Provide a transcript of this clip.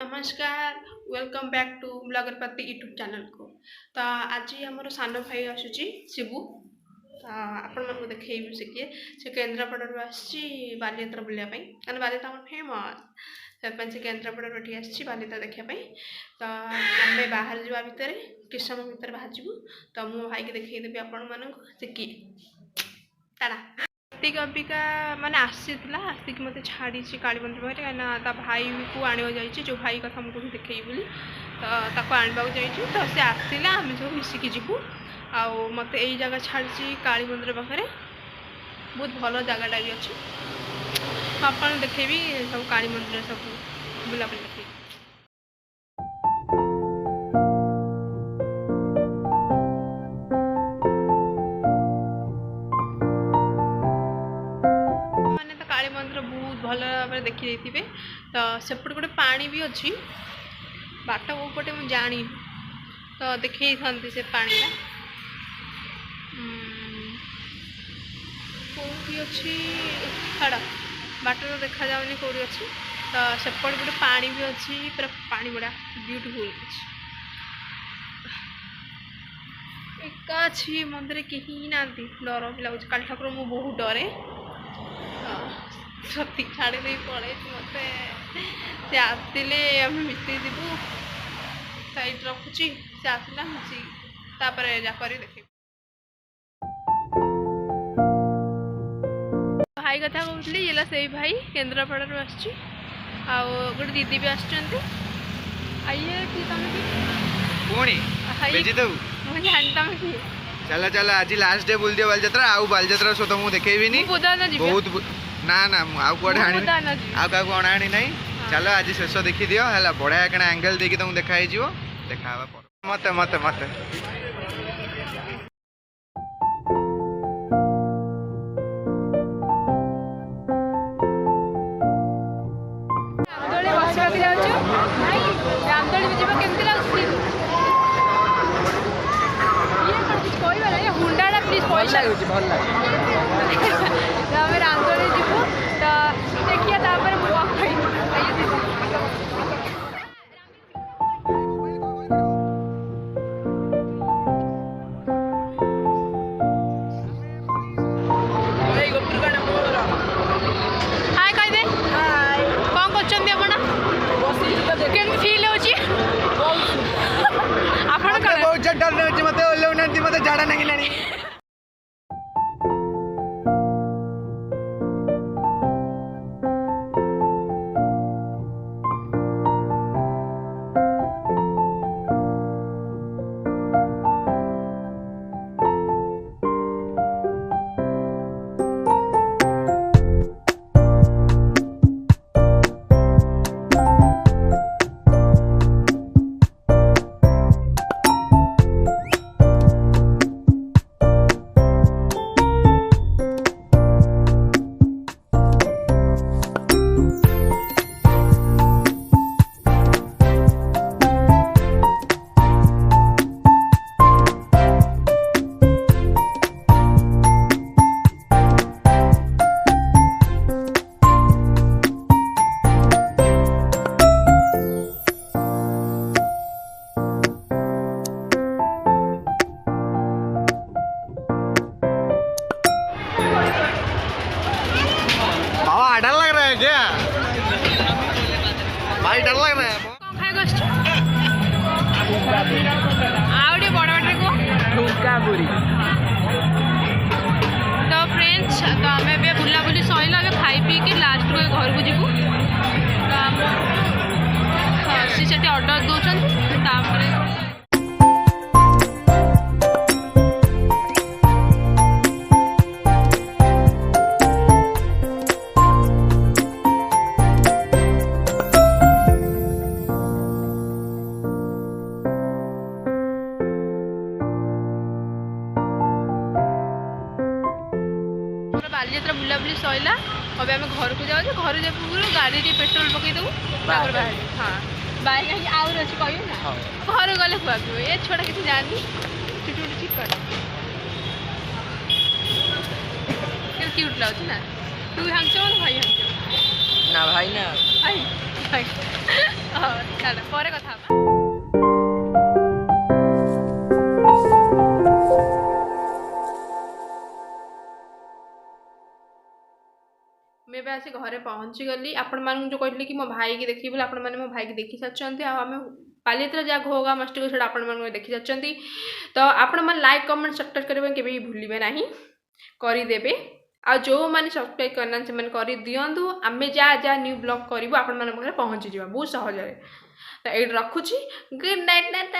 नमस्कार। Welcome back to blogger पति YouTube channel को। तो आज आमर सान भाई आसूची शिबू। तो आपण मन को देखिए से किए से केन्द्रापड़ा आसी बालीयात्रा बुलायापी कारण बालीयात्रा आम फेमस से केन्द्रापड़ा ये आसी बालीयात्रा देखापी। तो आम बाहर जावा भितर किस समय भितर बाहर जीवु। तो मो भाई के देखदेवी आपण मान से किए तारा आस्तिक अबिका माने आसिक मत छाड़ी काली मंदिर पाखे कहीं भाई को आने जाइए जो भाई कथा मुझे देखी बोली तो आनवाक जाइए तो सी आसला आम सब मिसिकी जीवु आ मत यही जगह छाड़ी काली मंदिर पाखे बहुत भल जगटा भी अच्छी आप देखेबी सब काली मंदिर सब बुलाबुली देखे। काली मंदिर बहुत भल भाव देखी थे तो सेपटे गोटे पानी भी अच्छी बाट वो पटे मुझे जानी तो देखे था से पानी कौटी अच्छी छाड़ बाट तो देखा जाऊनी कौटी अच्छी तो सेपटे गोटे पानी भी अच्छी पूरा पानी बड़ा ब्यूटीफुल अच्छी एका अच्छी मंदिर कहीं ना डर भी लगुच काली ठाकुर मुझे बहुत डरे सती छाड़ी दे पड़े मत से आसले आम मिसई जीवु सैड रखुची से आसला मिसी जाकर देखे भाई कथा कहती ये से भाई केन्द्रापड़ा आसची आ गोटे दीदी भी आसुँच आइए कि तुम जानी तुम कि चला चला आज लास्ट डे बोल दिया बालजात्रा आउ बालजात्रा सो तुमको देखेबिनी बहुत ना ना आउ कुआडे आनी आउ का कोण आनी नहीं चलो आज शेष देखि दियो हला बड़ा कण एंगल देकी तुमको देखाई जिवो देखावा मत मत मत रामदोली बसवा के जाउछु रामदोली में जीवा केमती लागछि ये पर कुछ कोई वाला ये हुंडाडा प्लीज पैसा भल लागे तो आम रामदोली जीवु तो देखिए तापर मुझे हाय कह दे कौन कर फिल हो बहुत डर नहीं मत ओल्लौनांती मत झाड़ा नागिलानी डर लग रहा है क्या भाई डर लग रहा है आवड़े बड़ बड़े को ठुकापुरी तो फ्रेंड्स तो आम ए बुलाबुली सैला खाई पी के लास्ट को घर को जीवु तो सी ऑर्डर दौरान बालीयात्रा बुलाबुली सैला अब आम घर को जाऊँ घर जा पूर्व गाड़ी पेट्रोल पकईदेबू बाहर हाँ बाहर कहीं आउर अच्छी कहूँ ना घर गले खुआ ये छोटा किसी जानी छुट्टी उठी ठीक कर क्यूट लगुच ना तू हांच भाई हांच ना भाई ना भाई चलो पर कथा हबा। मैं भी आसी घरे पहुँची गली आपण मान जो कहली कि मो भाई की देखी बोले आपण मैंने मो भाई की देखी सारी आम बालीयात्रा जहाँ घोगा मस्ती को आप देखी सारी तो आपण मैंने लाइक कमेंट सब्सक्राइब करने के भी भूलिए ना करदेवे आ जो मैंने सब्सक्राइब करना से मैंने कर दिंतु आम जहाँ जहाँ न्यू ब्लॉग करूँ आपण पहुँची जा बहुत सहज तो ये रखुची गुड नाइट नाइट।